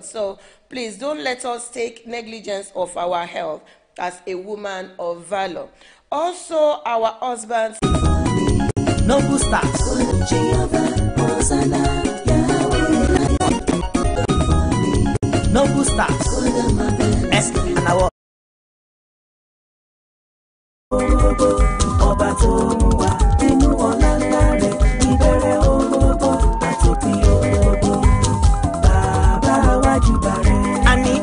So please don't let us take negligence of our health as a woman of valor. Also, our husbands. Noble stars. Noble stars. And our ọba tó mú wa nínú ọlá ńlá rẹ̀ ìbẹ̀rẹ̀ ògbógbó àtòpin ògbógbó bàbá wájú bàrẹ̀. A ní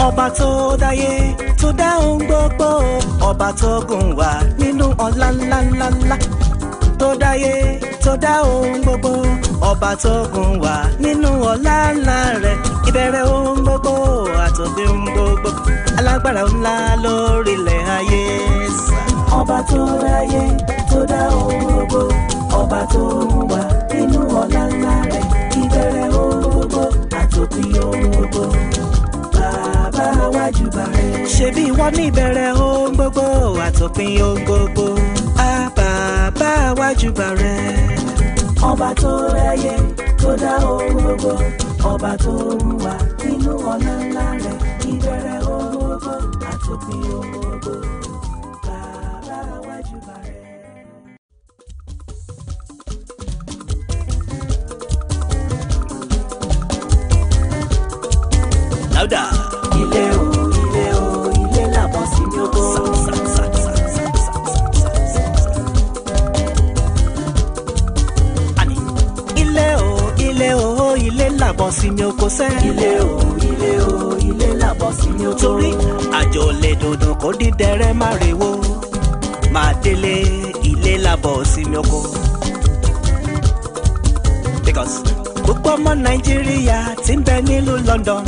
ọba tó dáyé tó dá ohun gbogbo ọba tó gùn wá nínú ọlá ńlá ńlá ńlá tó dáyé tó dá ohun gbogbo ọba tó gùn wá nínú ọlá ńlá rẹ̀ ìbẹ̀rẹ̀ ohun gbogbo àtòpin ohun gbogbo alágbára ńlá lórílẹ̀ ayé sá. Ọba tó ráyé tó dá ohun gbogbo ọba tó mú wá nínú ọlá ńlá rẹ̀ ìbẹ̀rẹ̀ ohun gbogbo àtòpin ohun gbogbo bàbá wájú bàrẹ̀. Ṣebí ìwọ ní ìbẹ̀rẹ̀ ohun gbogbo àtòpin ohun gbogbo bàbá wájú bàrẹ̀. Ọba tó ráyé tó dá ohun gbogbo ọba tó mú wá nínú ọlá ńlá rẹ̀ ìbẹ̀rẹ̀ ohun gbogbo àtòpin ohun gbogbo. Lauda. Ilé o, ilé làbọ̀ sí mi oko. Ani. Ilé o, ilé làbọ̀ sí mi oko sẹ́. Ilé o, ilé làbọ̀ sí mi oko. Torí àjò lè dòdò kó dídẹrẹ́ má rèwó. Máa délé ilé làbọ̀ sí mi oko. Because gbogbo ọmọ Nàìjíríà tí ń bẹ nílùú London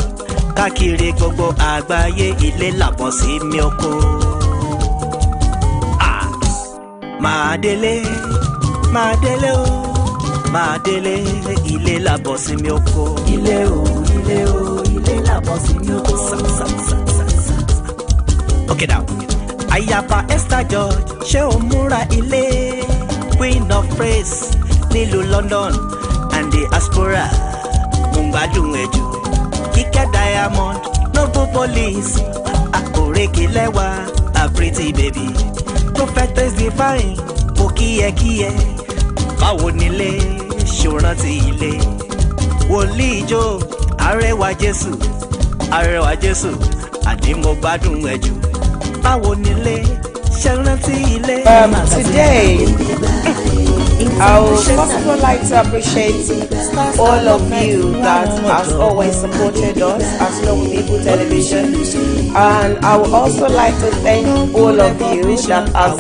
káàkiri gbogbo àgbáyé ilé làbọ̀ sí mi oko. Máa délé o, máa délé ilé làbọ̀ sí mi oko. Ilé o, ilé làbọ̀ sí mi oko. Okay now, Ayaba Esther George ṣé o múra ilé Queen of Praise nílùú London and the diaspora mo ń gbádùn ẹ̀jù. Kíkẹ́ Diamond, Noble Police, Àkòrékè lẹ́wà, a pretty baby. Prophetess Divine, mo kíyẹ. Báwo nílé, ṣó rántí ilé? Wòlíì Ìjó, Arẹwà Jésù, àní mo gbádùn ẹ̀jù. Báwo nílé, ṣé rántí ilé? Today, I would first of all like to appreciate all of you that has always supported us as Noble People Television, and I would also like to thank all of you that has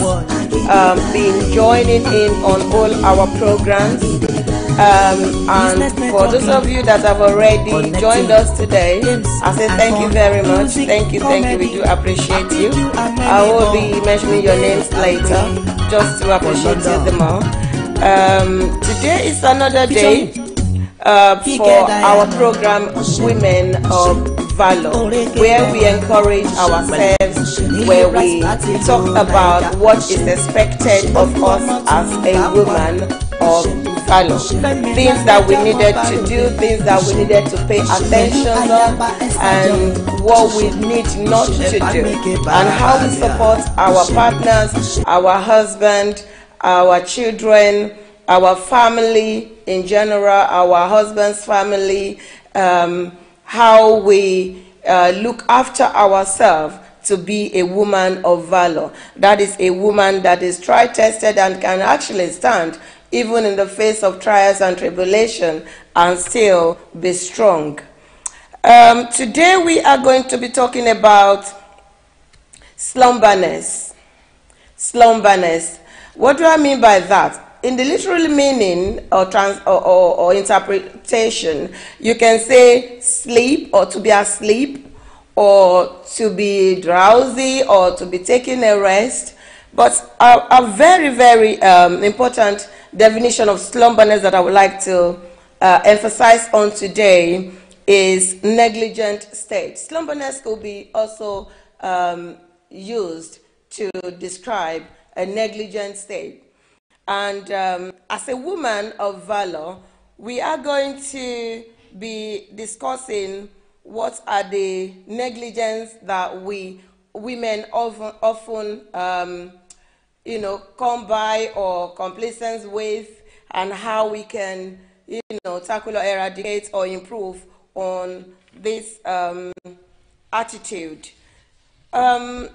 been joining in on all our programs, and for those of you that have already joined us today, I say thank you very much. Thank you, we do appreciate you. I will be mentioning your names later just to appreciate you the more. Today is another day for our program Women of Valor, where we encourage ourselves, where we talk about what is expected of us as a woman of valor, things that we needed to do, things that we needed to pay attention on, and what we need not to do, and how we support our partners, our husband, our children, our family in general, our husband's family, how we look after ourselves to be a woman of valor. That is a woman that is tried-tested and can actually stand even in the face of trials and tribulation and still be strong. Today we are going to be talking about slumberness. Slumberness. What do I mean by that? In the literal meaning or interpretation, you can say sleep or to be asleep or to be drowsy or to be taking a rest. But a very, very important definition of slumberness that I would like to emphasize on today is negligent state. Slumberness could be also used to describe a negligent state. And as a woman of valor, we are going to be discussing what are the negligence that we women often come by or complacent with, and how we can tackle or eradicate or improve on this attitude. Um,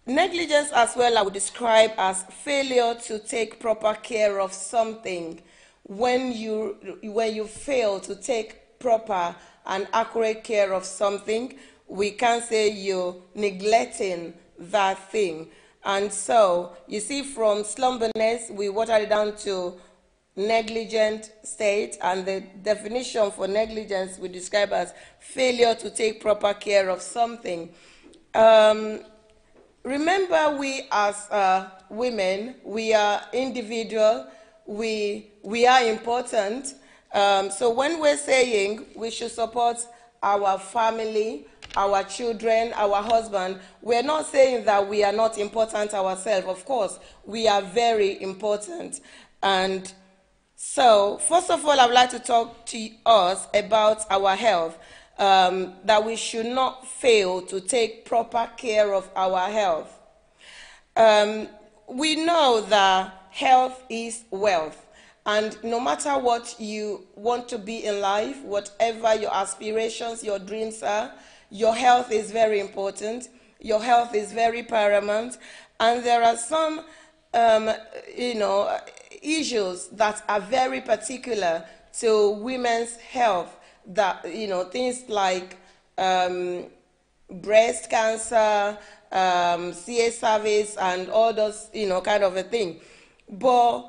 Negligence as well I would describe as failure to take proper care of something. When you fail to take proper and accurate care of something, we can say you're neglecting that thing. And so you see, from slumberness we watered it down to negligent state, and the definition for negligence we describe as failure to take proper care of something. Remember, we as women, we are individual, we are important. So when we're saying we should support our family, our children, our husband, we're not saying that we are not important ourselves. Of course, we are very important. And so, first of all, I would like to talk to us about our health. That we should not fail to take proper care of our health. We know that health is wealth, and no matter what you want to be in life, whatever your aspirations, your dreams are, your health is very important. Your health is very paramount, and there are some, issues that are very particular to women's health, that things like breast cancer, CA service, and all those kind of a thing. But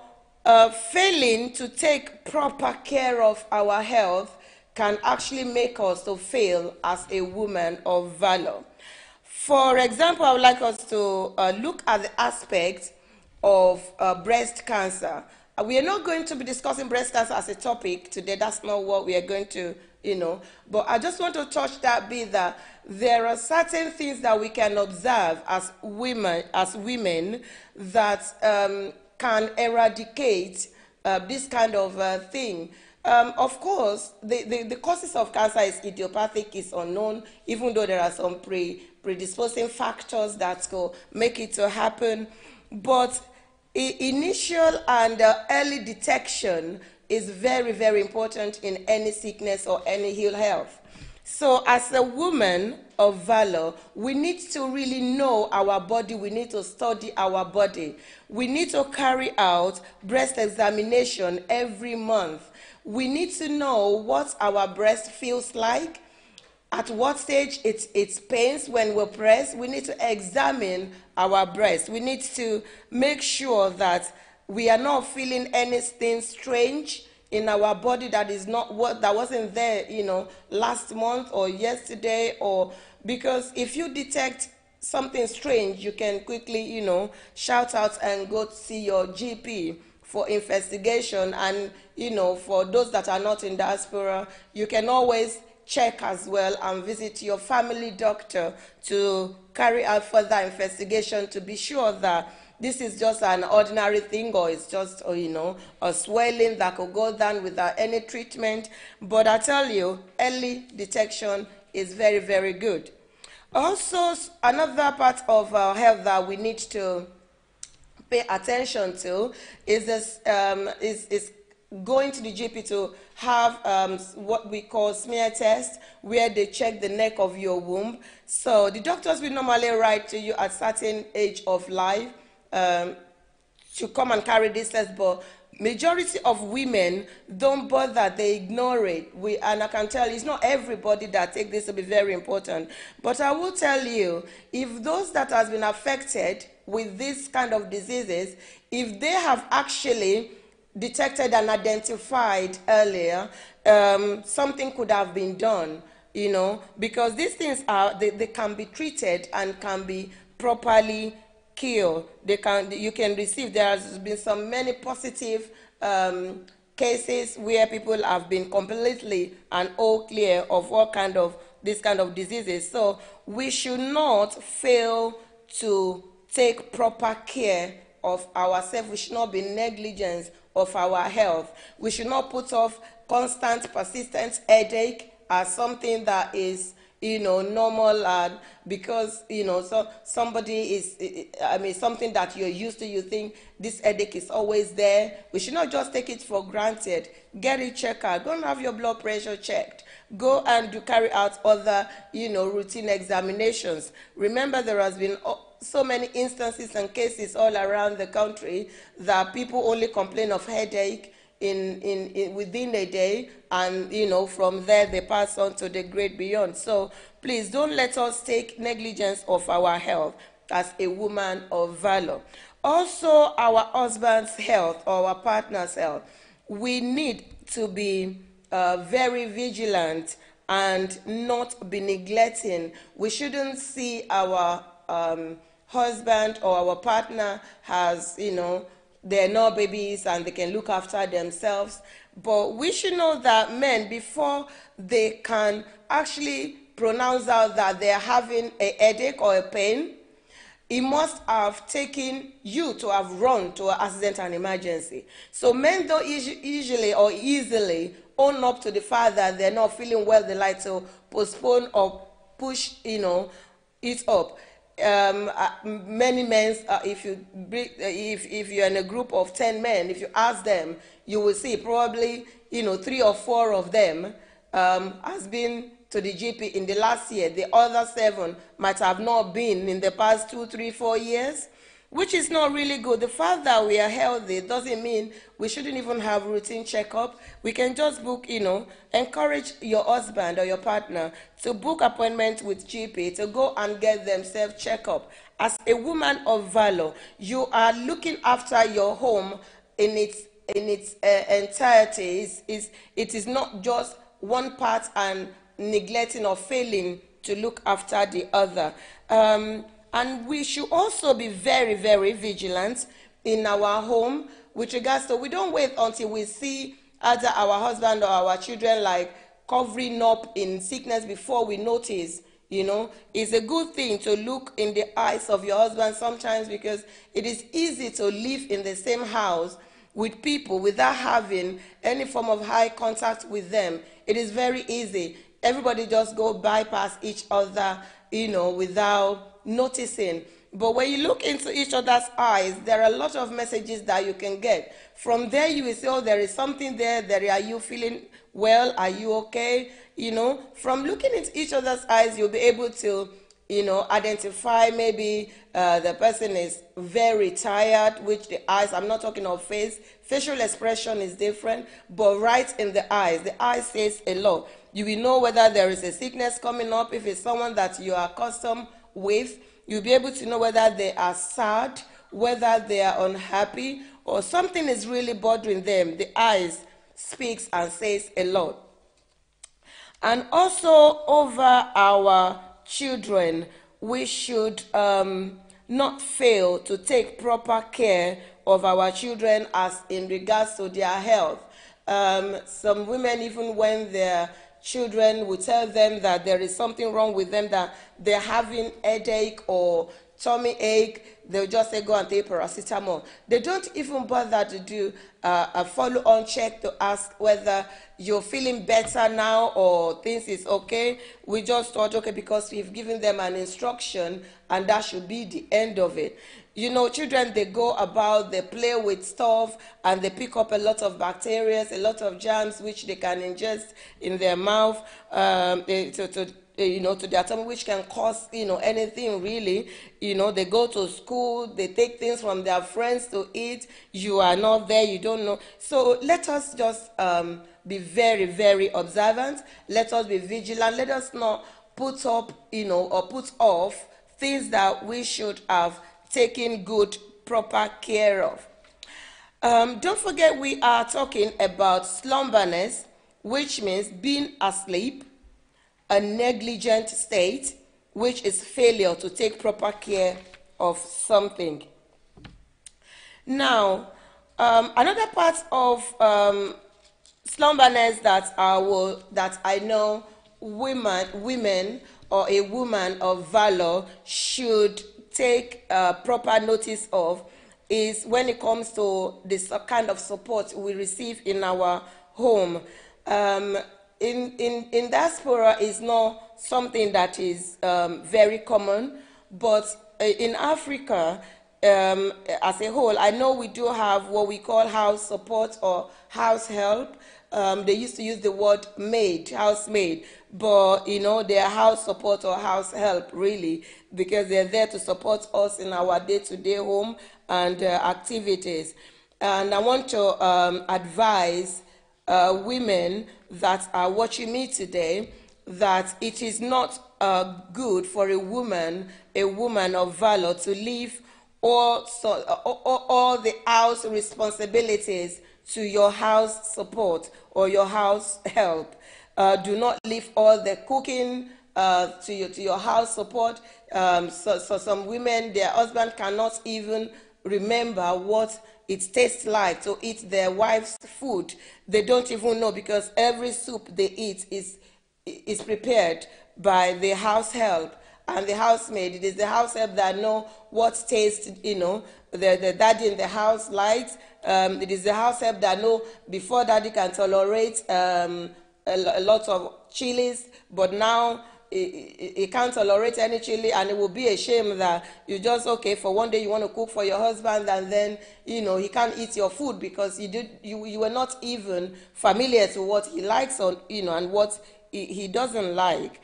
failing to take proper care of our health can actually make us to fail as a woman of valor. For example, I would like us to look at the aspect of breast cancer. We are not going to be discussing breast cancer as a topic today. That's not what we are going to, But I just want to touch that bit, that there are certain things that we can observe as women that can eradicate this kind of thing. Of course, the causes of cancer is idiopathic, is unknown, even though there are some predisposing factors that will make it to happen. But initial and early detection is very, very important in any sickness or any ill health. So as a woman of valor, we need to really know our body. We need to study our body. We need to carry out breast examination every month. We need to know what our breast feels like, at what stage it pains when we're pressed. We need to examine our breast. We need to make sure that we are not feeling anything strange in our body that is not that wasn't there, last month or yesterday, or because if you detect something strange, you can quickly, shout out and go see your GP for investigation. And for those that are not in diaspora, you can always check as well and visit your family doctor to carry out further investigation to be sure that this is just an ordinary thing, or it's just a swelling that could go down without any treatment. But I tell you, early detection is very, very good. Also, another part of our health that we need to pay attention to is this is going to the GP to have what we call smear test, where they check the neck of your womb. So the doctors will normally write to you at certain age of life to come and carry this test, but majority of women don't bother, they ignore it. And I can tell you, it's not everybody that take this to be very important. But I will tell you, if those that has been affected with this kind of diseases, if they have actually detected and identified earlier, something could have been done, because these things they can be treated and can be properly cured. You can receive. There has been many positive cases where people have been completely and all clear of what kind of this kind of diseases. So we should not fail to take proper care of ourselves. We should not be negligent of our health. We should not put off constant, persistent headache as something that is, normal, and because, so somebody is, I mean, something that you're used to, you think this headache is always there. We should not just take it for granted. Get it checked out. Go and have your blood pressure checked. Go and carry out other, routine examinations. Remember, there has been so many instances and cases all around the country that people only complain of headache in within a day, and from there they pass on to the great beyond. So please don't let us take negligence of our health as a woman of valor. Also, our husband's health or our partner's health, we need to be very vigilant and not be neglecting. We shouldn't see our husband or our partner as, they're not babies and they can look after themselves. But we should know that men, before they can actually pronounce out that they're having a headache or a pain, he must have taken you to have run to an accident and emergency. So men don't usually or easily own up to the fact that they're not feeling well. They like to postpone or push, it up. Many men, if you're in a group of 10 men, if you ask them, you will see probably 3 or 4 of them has been to the GP in the last year. The other 7 might have not been in the past 2, 3, 4 years, which is not really good. The fact that we are healthy doesn't mean we shouldn't even have routine checkup. We can just book, encourage your husband or your partner to book appointments with GP to go and get themselves checked up. As a woman of valor, you are looking after your home in its entirety. It is not just one part and neglecting or failing to look after the other. And we should also be very, very vigilant in our home with regards to, we don't wait until we see either our husband or our children like covering up in sickness before we notice. It's a good thing to look in the eyes of your husband sometimes, because it is easy to live in the same house with people without having any form of high contact with them. It is very easy. Everybody just go bypass each other, without noticing. But when you look into each other's eyes, there are a lot of messages that you can get. From there, you will say, oh, there is something there. Are you feeling well? Are you okay? From looking into each other's eyes, you'll be able to, identify maybe the person is very tired, which the eyes, I'm not talking of face. Facial expression is different, but right in the eyes says a lot. You will know whether there is a sickness coming up. If it's someone that you are accustomed with, you'll be able to know whether they are sad, whether they are unhappy, or something is really bothering them. The eyes speaks and says a lot. And also, over our children, we should not fail to take proper care of our children as in regards to their health. Some women, even when they're children, will tell them that there is something wrong with them, that they're having headache or tummy ache, they'll just say go and take paracetamol. They don't even bother to do a follow-on check to ask whether you're feeling better now or things is okay. We just thought, okay, because we've given them an instruction and that should be the end of it. Children, they go about, they play with stuff, and they pick up a lot of bacteria, a lot of germs, which they can ingest in their mouth, to their tummy, which can cause, anything really. They go to school, they take things from their friends to eat. You are not there, you don't know. So let us just be very, very observant. Let us be vigilant. Let us not put up, or put off things that we should have taking good, proper care of. Don't forget, we are talking about slumberness, which means being asleep, a negligent state, which is failure to take proper care of something. Now, another part of slumberness that I know women or a woman of valor should take proper notice of is when it comes to this kind of support we receive in our home. in diaspora is not something that is very common, but in Africa, as a whole, I know we do have what we call house support or house help. They used to use the word maid, housemaid, but they are house support or house help really, because they're there to support us in our day-to-day home and activities. And I want to advise women that are watching me today that it is not good for a woman of valor, to leave all the house responsibilities to your house support or your house help. Do not leave all the cooking to your house support. So some women, their husband cannot even remember what it tastes like to eat their wife's food. They don't even know, because every soup they eat is prepared by the house help and the housemaid. It is the house help that know what taste the daddy in the house likes. It is the house help that know before daddy can tolerate a lot of chilies, but now he can't tolerate any chili, and it will be a shame that you just, okay, for one day you want to cook for your husband, and then he can't eat your food because you were not even familiar to what he likes, or and what he doesn't like.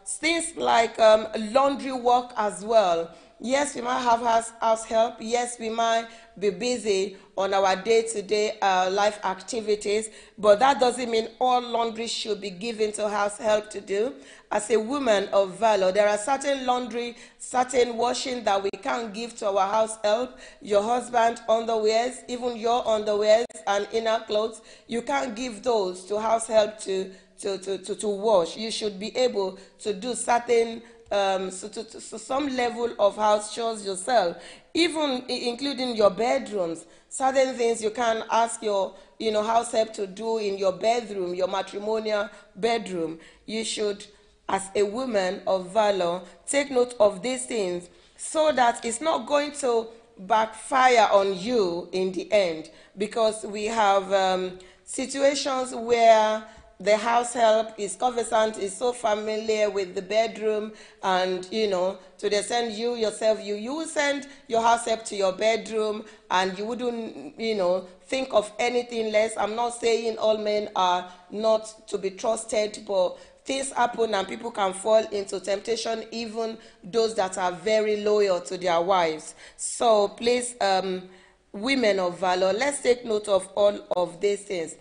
Things like laundry work as well. Yes, we might have house help. Yes, we might be busy on our day-to-day life activities, but that doesn't mean all laundry should be given to house help to do. As a woman of valor, there are certain laundry, certain washing that we can't give to our house help. Your husband underwears, even your underwears and inner clothes, you can't give those to house help to wash. You should be able to do certain some level of house chores yourself, even including your bedrooms. Certain things you can ask your house help to do in your bedroom, your matrimonial bedroom. You should, as a woman of valor, take note of these things so that it's not going to backfire on you in the end, because we have situations where the house help is conversant, is so familiar with the bedroom, and to the extent you yourself, you will send your house help to your bedroom, and you wouldn't think of anything less. I'm not saying all men are not to be trusted, but things happen and people can fall into temptation, even those that are very loyal to their wives. So please, women of valor, let's take note of all of these things.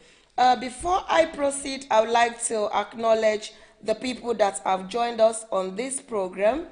Before I proceed, I would like to acknowledge the people that have joined us on this program.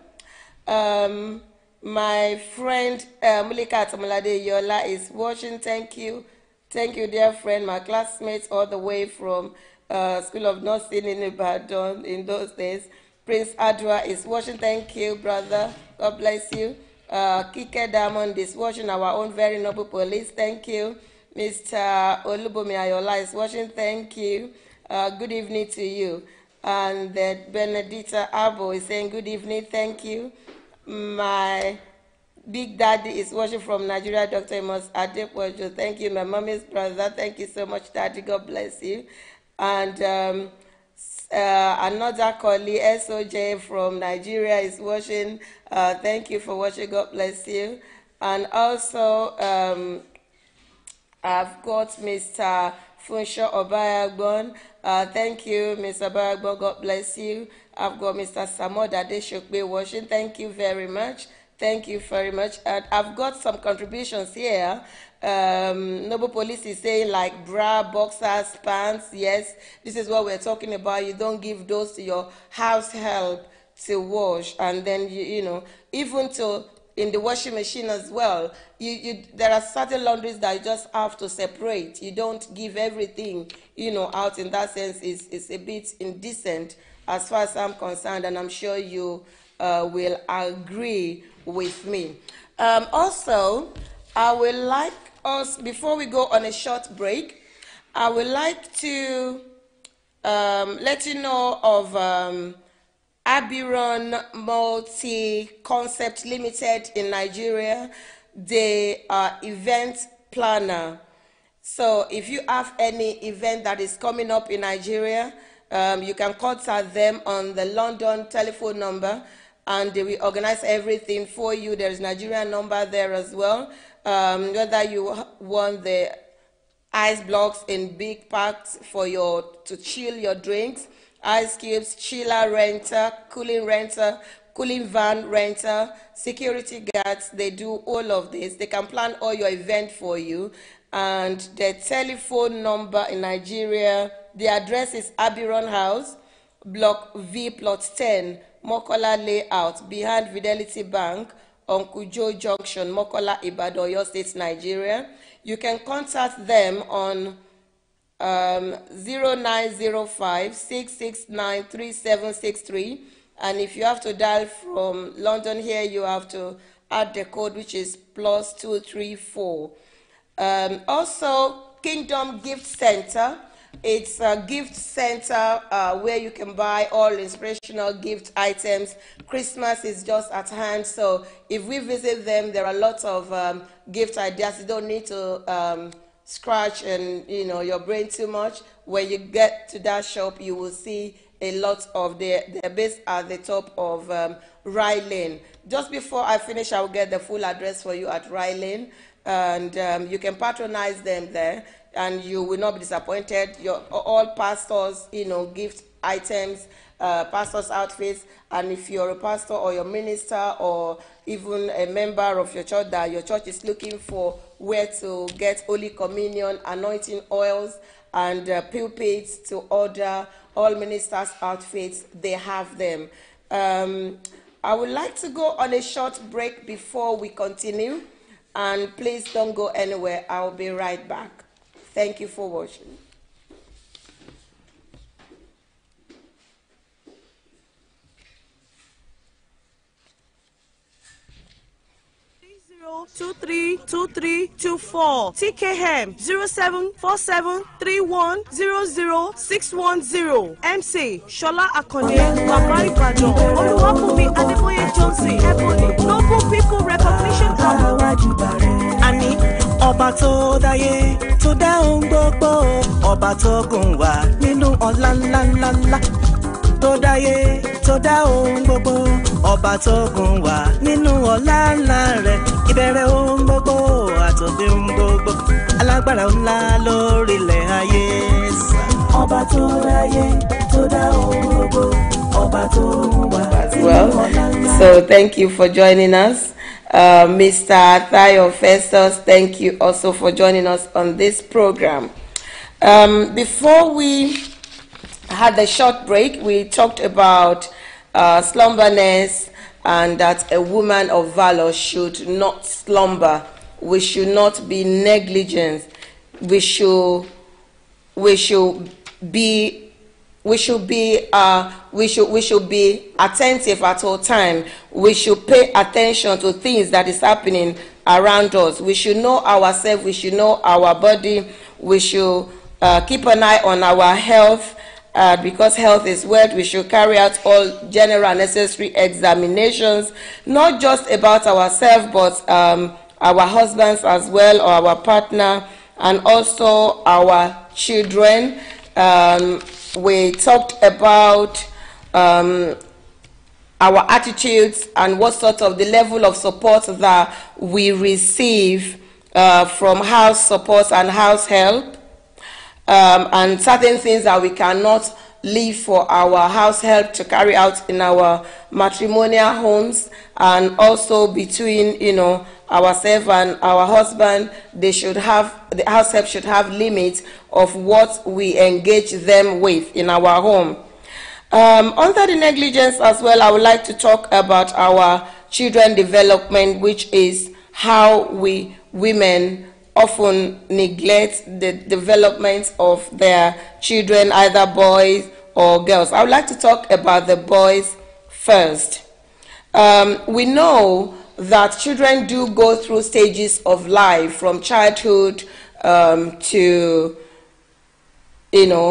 My friend Mulika Tamulade Yola is watching. Thank you. Thank you, dear friend. My classmates all the way from School of Nursing in Ibadan in those days. Prince Adwa is watching. Thank you, brother. God bless you. Kike Diamond is watching, our own very noble police. Thank you. Mr. Olubomi Ayola is watching. Thank you. Good evening to you. And Benedita Abo is saying good evening. Thank you. My big daddy is watching from Nigeria, Dr. Amos Adepojo. Thank you. My mommy's brother. Thank you so much, Daddy. God bless you. And another colleague, SOJ from Nigeria, is watching. Thank you for watching. God bless you. And also, I've got Mr. Funsho Obayagbon. Thank you, Mr. Obayagbon. God bless you. I've got Mr. Samoda Deshokbe watching. Thank you very much. Thank you very much. And I've got some contributions here. Noble Police is saying like bra, boxers, pants. Yes, this is what we're talking about. You don't give those to your house help to wash. And then, even to in the washing machine as well, there are certain laundries that you just have to separate. You don't give everything out. In that sense, it's a bit indecent as far as I'm concerned, and I'm sure you will agree with me. Also, I would like us, before we go on a short break, I would like to let you know of Abiron Multi-Concept Limited in Nigeria. They are event planner. So if you have any event that is coming up in Nigeria, you can contact them on the London telephone number, and they will organize everything for you. There is Nigerian number there as well. Whether you want the ice blocks in big packs for to chill your drinks, ice cubes, chiller renter, cooling van renter, security guards, they do all of this. They can plan all your event for you. And the telephone number in Nigeria, the address is Abiron House, Block V, Plot 10, Mokola Layout, behind Fidelity Bank, on Kujo Junction, Mokola, Ibadan, Oyo State, Nigeria. You can contact them on 0905 669 3763. And if you have to dial from London here, you have to add the code, which is +234. Also, Kingdom Gift Center. It's a gift center where you can buy all inspirational gift items. Christmas is just at hand, so if we visit them, there are lots of gift ideas. You don't need to scratch and your brain too much. When you get to that shop, you will see a lot of their base at the top of Rye Lane. Just before I finish, I will get the full address for you at Rye Lane, and you can patronize them there, and you will not be disappointed. All pastors, gift items, pastor's outfits, and if you're a pastor or your minister or even a member of your church that your church is looking for where to get Holy Communion, anointing oils, and pulpits to order all ministers' outfits, they have them. I would like to go on a short break before we continue, and please don't go anywhere. I'll be right back. Thank you for watching. Two three 2324 TKM 074731000610 MC Shola Akande Baba Ibadan Oluwabunmi Adeboye Johnson Ebony Noble People Recognition Award Ani Ọba tó dáyé tó dá ohun gbogbo ọba tó gùn wá nínú ọlá ńláńlá tó dáyé tó dá ohun gbogbo ọba tó gùn wá nínú ọlá ńlá rẹ̀ ìbẹ̀rẹ̀ ohun gbogbo àtòpin ohun gbogbo alágbára ńlá lórílẹ̀ ayé sá. ọba tó dáyé tó dá ohun gbogbo ọba tó gùn wá nínú ọlá ńlá. So thank you for joining us. Mr. Thayo Festus, thank you also for joining us on this program. Before we had a short break, we talked about slumberness and that a woman of valor should not slumber. We should not be negligent. We should be attentive at all time. We should pay attention to things that is happening around us. We should know ourselves. We should know our body. We should keep an eye on our health, because health is wealth. We should carry out all general and necessary examinations, not just about ourselves, but our husbands as well, or our partner, and also our children. We talked about our attitudes and what sort of the level of support that we receive from house support and house help, and certain things that we cannot leave for our house help to carry out in our matrimonial homes, and also between ourselves and our husband. The house help should have limits of what we engage them with in our home. Under the negligence as well, I would like to talk about our children development, which is how we women often neglect the development of their children, either boys or girls. I would like to talk about the boys first. We know that children do go through stages of life, from childhood to,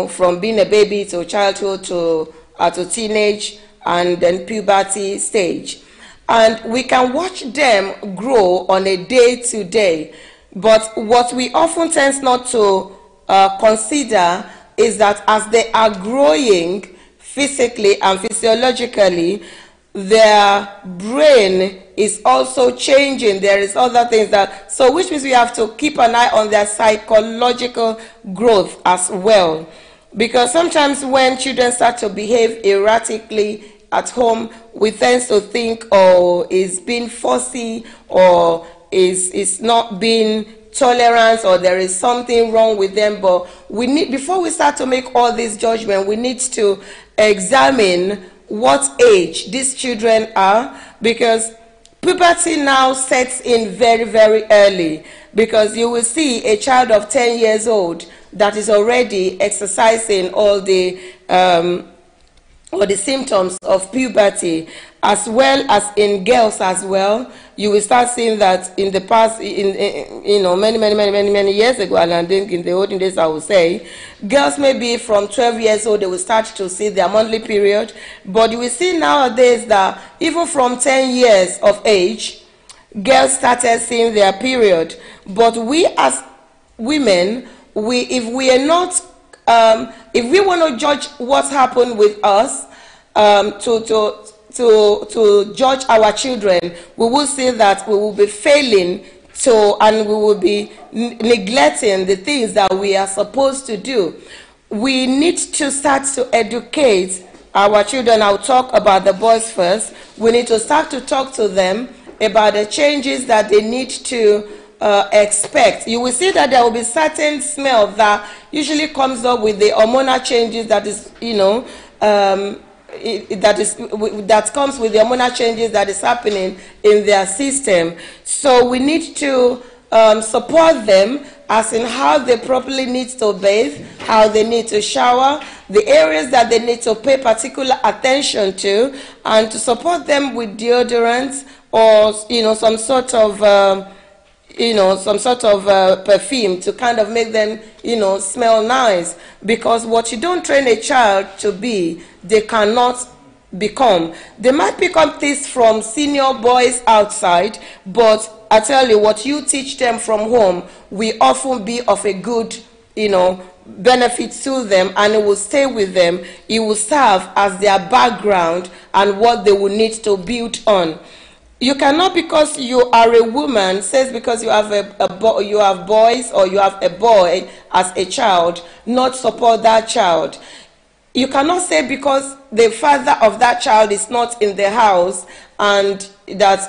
from being a baby to childhood to teenage, and then puberty stage. And we can watch them grow on a day-to-day. But what we often tend not to consider is that as they are growing physically and physiologically, their brain is also changing. There is other things that, so which means we have to keep an eye on their psychological growth as well. Because sometimes when children start to behave erratically at home, we tend to think, oh, is being fussy, or is not being tolerant, or there is something wrong with them. But we need, before we start to make all this judgment, we need to examine what age these children are, because puberty now sets in very, very early. Because you will see a child of 10 years old that is already exercising all the symptoms of puberty, as well as in girls as well. You will start seeing that in the past, many years ago, and I think in the olden days, I would say, girls maybe from 12 years old, they will start to see their monthly period. But you will see nowadays that even from 10 years of age, girls started seeing their period. But we as women, if we are not, if we want to judge what happened with us, to judge our children, we will see that we will be failing to, and we will be neglecting the things that we are supposed to do. We need to start to educate our children. I'll talk about the boys first. We need to start to talk to them about the changes that they need to expect. You will see that there will be certain smell that usually comes up with the hormonal changes, that is, that comes with the hormonal changes that is happening in their system. So we need to support them as in how they properly need to bathe, how they need to shower, the areas that they need to pay particular attention to, and to support them with deodorants or some sort of perfume to kind of make them smell nice. Because what you don't train a child to be, they cannot become. They might pick up this from senior boys outside, but I tell you, what you teach them from home will often be of a good benefit to them, and it will stay with them. It will serve as their background and what they will need to build on. You cannot, because you are a woman, says because you have you have boys, or you have a boy as a child, not support that child. You cannot say because the father of that child is not in the house, and that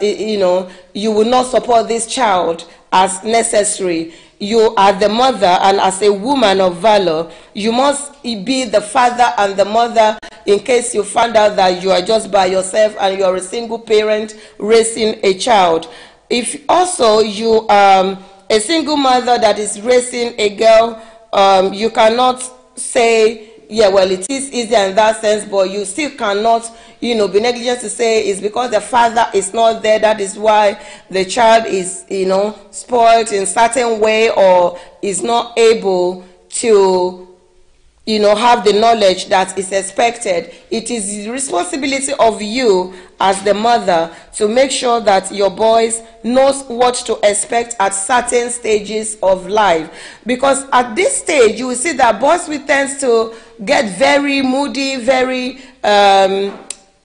you will not support this child as necessary. You are the mother, and as a woman of valor, you must be the father and the mother in case you find out that you are just by yourself and you are a single parent raising a child. If also you are a single mother that is raising a girl, you cannot say, yeah, well, it is easier in that sense, but you still cannot, be negligent to say it's because the father is not there, that is why the child is, spoiled in certain way, or is not able to, have the knowledge that is expected. It is the responsibility of you as the mother to make sure that your boys knows what to expect at certain stages of life. Because at this stage, you will see that boys will tend to get very moody, very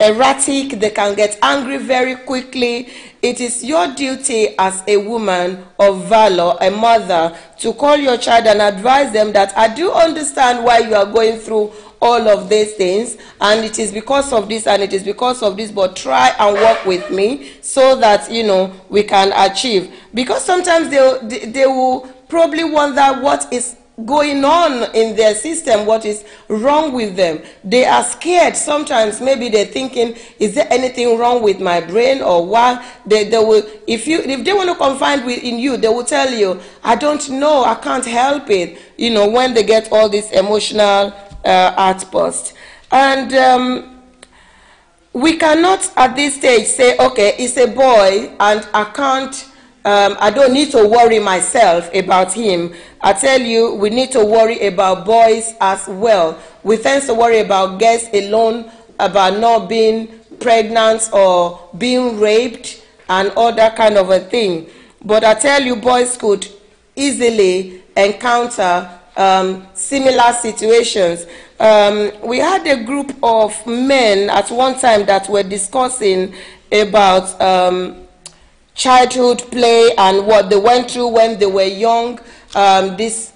erratic. They can get angry very quickly. It is your duty as a woman of valor, a mother, to call your child and advise them that I do understand why you are going through all of these things, and it is because of this, and it is because of this, but try and work with me so that we can achieve. Because sometimes they will probably wonder what is going on in their system, what is wrong with them. They are scared sometimes. Maybe they're thinking, is there anything wrong with my brain, or what? They will, if they want to confide in you, they will tell you, I don't know, I can't help it, when they get all this emotional outburst. And we cannot at this stage say, okay, it's a boy and I don't need to worry myself about him. I tell you, we need to worry about boys as well. We tend to worry about girls alone, about not being pregnant or being raped and all that kind of a thing. But I tell you, boys could easily encounter similar situations. We had a group of men at one time that were discussing about childhood play and what they went through when they were young, as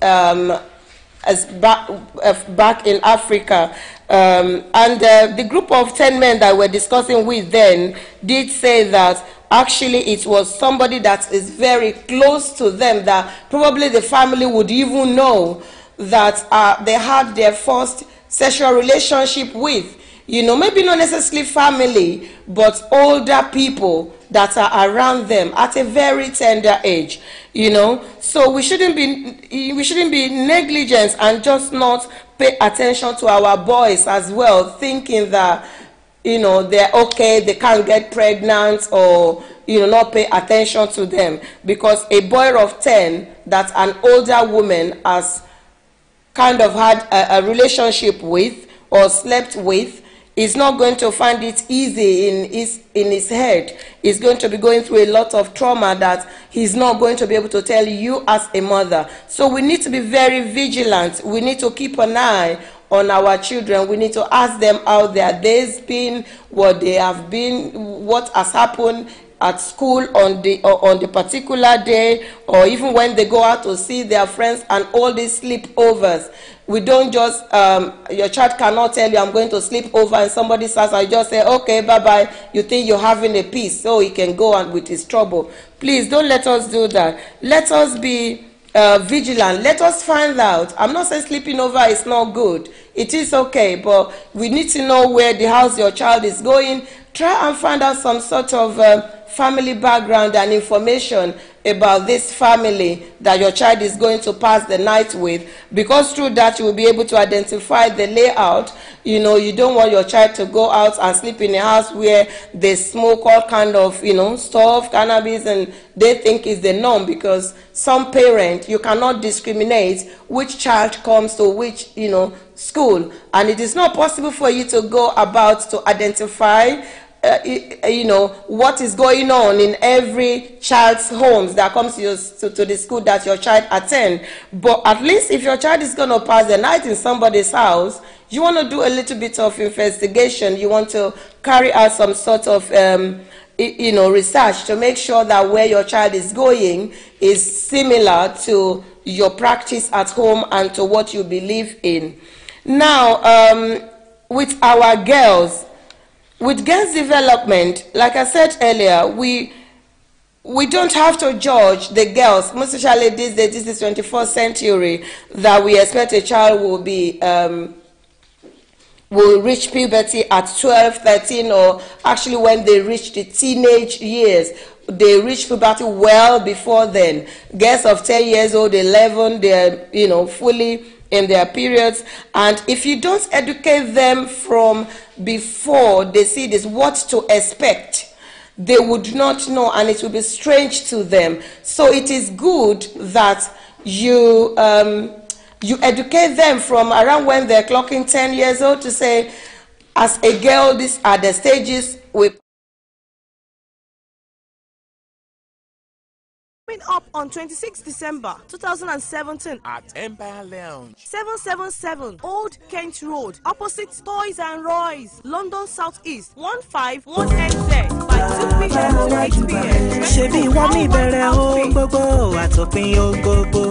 back in Africa. And the group of 10 men that we're discussing with then did say that actually it was somebody that is very close to them, that probably the family would even know that they had their first sexual relationship with. You know, maybe not necessarily family, but older people that are around them at a very tender age. You know, so we shouldn't be negligent and just not pay attention to our boys as well, thinking that, you know, they're okay, they can't get pregnant, or, you know, not pay attention to them. Because a boy of 10 that an older woman has kind of had a relationship with or slept with is not going to find it easy in his head. He's going to be going through a lot of trauma that he's not going to be able to tell you as a mother. So we need to be very vigilant. We need to keep an eye on our children. We need to ask them how their days been, what they have been, what has happened at school on the particular day, or even when they go out to see their friends, and all these sleepovers. We don't just, your child cannot tell you, I'm going to sleep over in somebody's house, and you just say, okay, bye-bye. You think you're having a peace, so he can go on with his trouble. Please, don't let us do that. Let us be vigilant. Let us find out. I'm not saying sleeping over is not good. It is okay, but we need to know where the house your child is going. Try and find out some sort of family background and information about this family that your child is going to pass the night with, because through that you will be able to identify the layout. You know, you don't want your child to go out and sleep in a house where they smoke all kind of, you know, stuff, cannabis, and they think is the norm, because some parent, you cannot discriminate which child comes to which, you know, school, and it is not possible for you to go about to identify you know, what is going on in every child's homes that comes to the school that your child attend. But at least if your child is going to pass the night in somebody's house, you want to do a little bit of investigation. You want to carry out some sort of you know, research to make sure that where your child is going is similar to your practice at home and to what you believe in. Now, with our girls, with girls' development, like I said earlier, we don't have to judge the girls, most especially these days, this is 21st century, that we expect a child will reach puberty at 12, 13, or actually when they reach the teenage years. They reach puberty well before then. Girls of 10 years old, 11, they're, you know, fully in their periods. And if you don't educate them from before they see this, what to expect, they would not know, and it will be strange to them. So it is good that you educate them from around when they're clocking 10 years old to say, as a girl, these are the stages we up on 26 December 2017 at Empire Lounge, 777 Old Kent Road, opposite Toys and Roy's, London South East, 151NZ, by 2 p.m. to 8 p.m. Ṣebí wọ́n ní ìbẹ̀rẹ̀ ohun gbogbo àtòpin ohun gbogbo,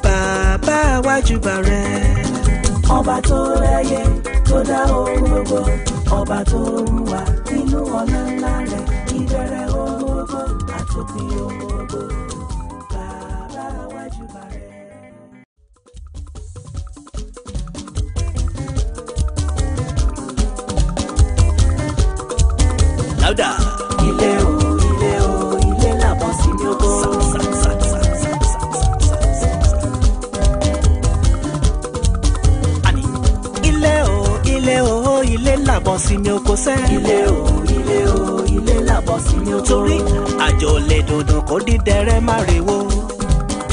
bàbá wájúbà rẹ̀. Ọba tó láyé tó dá ohun gbogbo, ọba tó ń wà nínú ọ̀nà ńlá rẹ̀, ìbẹ̀rẹ̀ ohun gbogbo àtòpin ohun gbogbo. Lauda. Ilé o, ilé làbọ̀ sí mi oko. Ani. Ilé o, ilé làbọ̀ sí mi oko sẹ́. Ilé o, ilé làbọ̀ sí mi oko. Torí àjò lè dòdò kó dídẹrẹ́ má rewo.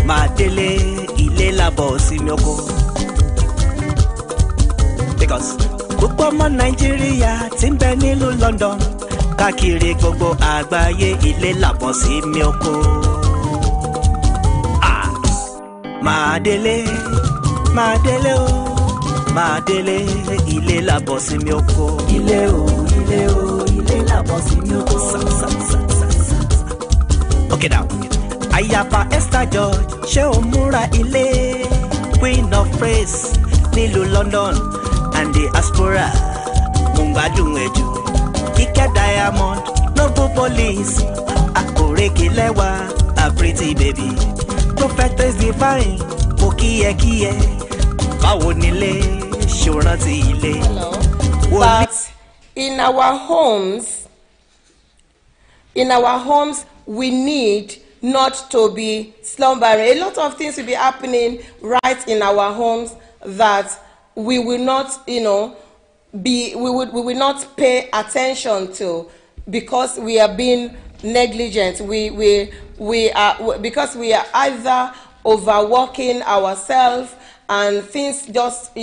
Máa délé ilé làbọ̀ sí mi oko. Because gbogbo ọmọ Nàìjíríà tí ń bẹ nílùú London, káàkiri gbogbo àgbáyé ilé làbọ̀ sí mi oko. Madele, Madele o, Madele, ilé la bọ́ sí mi oko. Ilé o, ilé la bọ́ sí mi oko. Okay now, Ayaba Esther George, ṣé o múra ilé? Queen of Praise, nílùú London and the diaspora. Mungbadun eju, Ike Diamond, Noble Police, Akoreke Lewa, a pretty baby. Prophetess divine, mo kíyẹ, báwo nílé, ṣó rántí ilé. But in our homes, we need not to be slumbering. A lot of things will be happening right in our homes that we will not, we will not pay attention to because we are being negligent. We are because we are either overworking ourselves and things just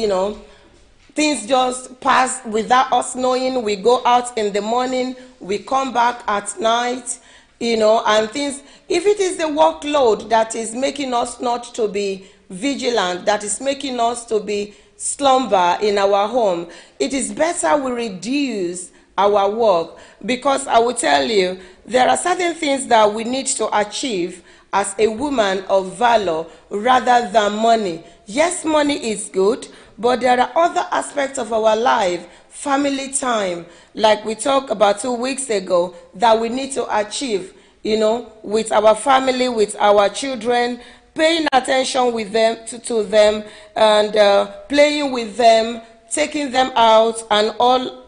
pass without us knowing. We go out in the morning, we come back at night, and things. If it is the workload that is making us not to be vigilant, that is making us to be slumber in our home, it is better we reduce our work, because I will tell you, there are certain things that we need to achieve as a woman of valor rather than money. Yes, money is good, but there are other aspects of our life, family time, like we talked about 2 weeks ago, that we need to achieve, with our family, with our children, paying attention with them to them, and playing with them, taking them out, and all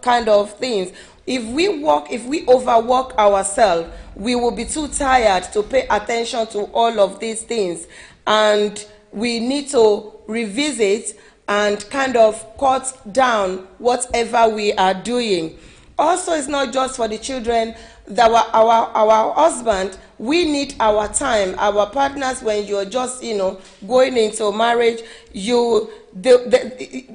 kind of things. If we overwork ourselves, we will be too tired to pay attention to all of these things, and we need to revisit and kind of cut down whatever we are doing. Also, it's not just for the children, that our husband, we need our time, our partners. When you're just going into marriage, you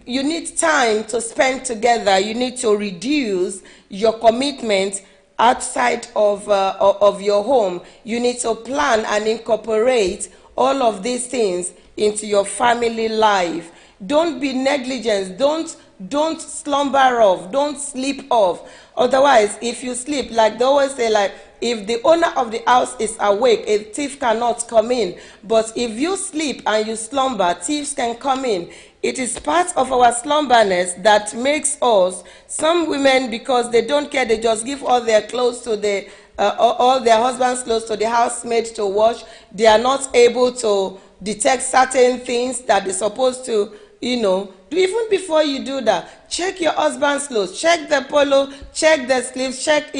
need time to spend together. You need to reduce your commitment outside of your home. You need to plan and incorporate all of these things into your family life. Don't be negligent. Don't slumber off. Don't sleep off. Otherwise, if you sleep, like they always say, like, if the owner of the house is awake, a thief cannot come in. But if you sleep and you slumber, thieves can come in. It is part of our slumberness that makes us, some women, because they don't care, they just give all their clothes to all their husbands' clothes to the housemaid to wash. They are not able to detect certain things that they're supposed to, even before you do that, check your husband's clothes, check the polo, check the sleeves, check,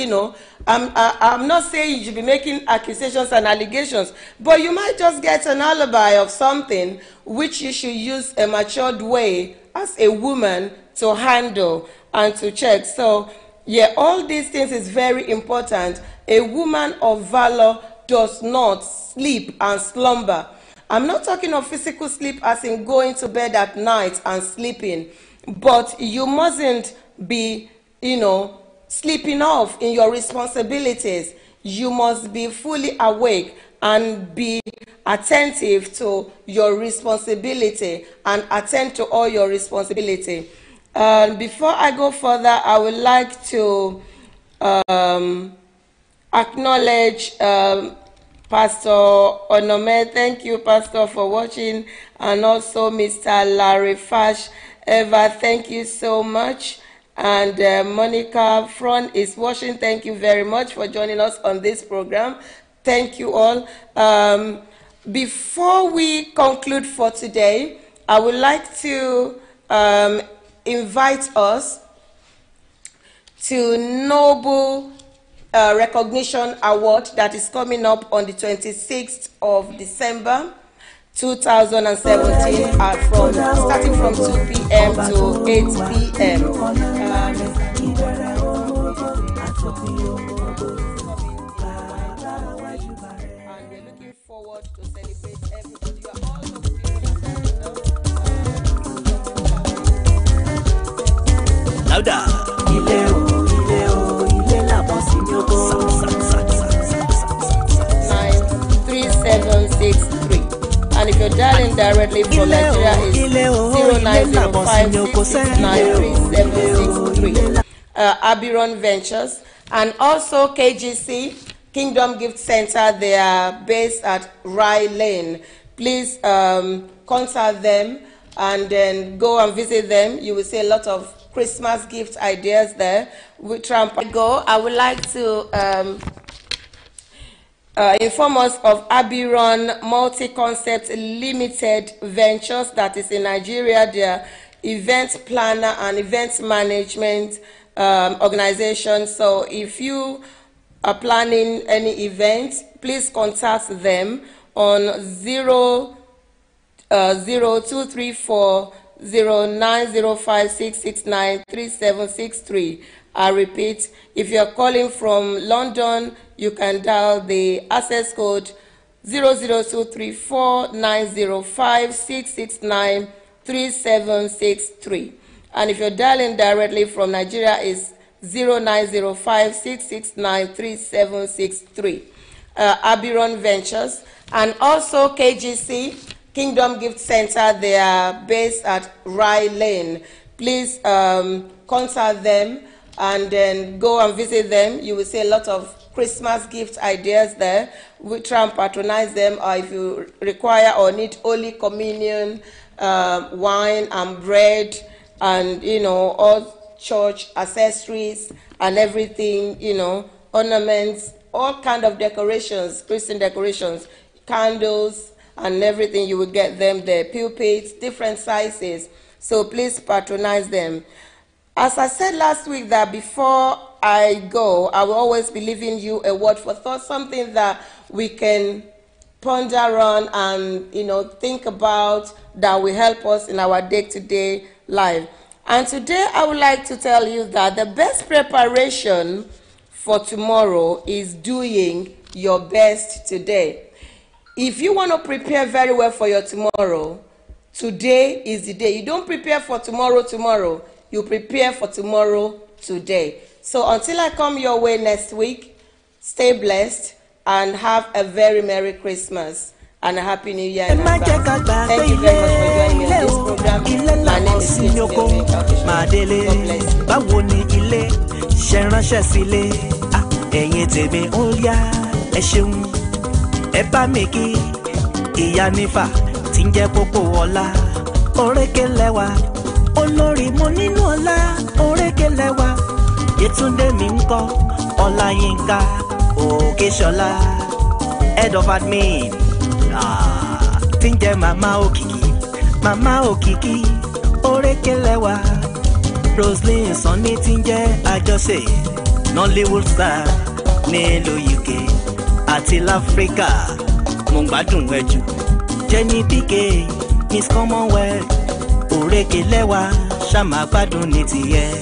I'm not saying you should be making accusations and allegations, but you might just get an alibi of something which you should use a matured way as a woman to handle and to check. So, yeah, all these things is very important. A woman of valor does not sleep and slumber. I'm not talking of physical sleep as in going to bed at night and sleeping, but you mustn't be, sleeping off in your responsibilities. You must be fully awake and be attentive to your responsibility and attend to all your responsibility. Before I go further, I would like to acknowledge Pastor Onome. Thank you, Pastor, for watching, and also Mr. Larry Fash. Eva, thank you so much. And Monica Front is watching. Thank you very much for joining us on this program. Thank you all. Before we conclude for today, I would like to invite us to Noble Recognition Award that is coming up on the 26th of December 2017 starting from 2 p.m. to 8 p.m. And we're looking forward to celebrate everybody. You are all Louder. 93763. directly from Nigeria is 0905669373. Abiron Ventures, and also KGC, Kingdom Gift Center. They are based at Rye Lane. Please contact them and then go and visit them. You will see a lot of Christmas gift ideas there. I would like to inform us of Abiron Multi-Concept Limited Ventures that is in Nigeria. They are event planner and event management organization. So if you are planning any event, please contact them on 0234 090566936763. I repeat, if you are calling from London, you can dial the access code 00234 90566936763. And if you're dialing directly from Nigeria, is 090566936763. Abiron Ventures, and also KGC, Kingdom Gift Center. They are based at Rye Lane. Please contact them and then go and visit them. You will see a lot of Christmas gift ideas there. We try and patronize them, or if you require or need Holy Communion, wine and bread, and all church accessories and everything, ornaments, all kind of decorations, Christian decorations, candles and everything, you will get them there. Pulpits, different sizes. So please patronize them. As I said last week, that before I go, I will always be leaving you a word for thought, something that we can ponder on and think about, that will help us in our day-to-day life. And today I would like to tell you that the best preparation for tomorrow is doing your best today. If you want to prepare very well for your tomorrow, today is the day. You don't prepare for tomorrow, you prepare for tomorrow today. So until I come your way next week, stay blessed and have a very Merry Christmas and a Happy New Year. Thank you very much for joining me on this program. My name is God bless. Olórí mo nínú ọlá orékelẹ́wà Yétúndé mi ń kọ́ Ọláyínká Òkèṣọlá head of admin tí ń jẹ́ màmá òkìkí orékelẹ́wà Roslyn Sanni tí ń jẹ́ àjọṣe Nollywood star nílùú UK àti láfíríkà mo ń gbádùn ẹjù Jenny PK Miss Commonwealth Orékelẹ́wà ṣá máa gbádùn ní tiẹ̀.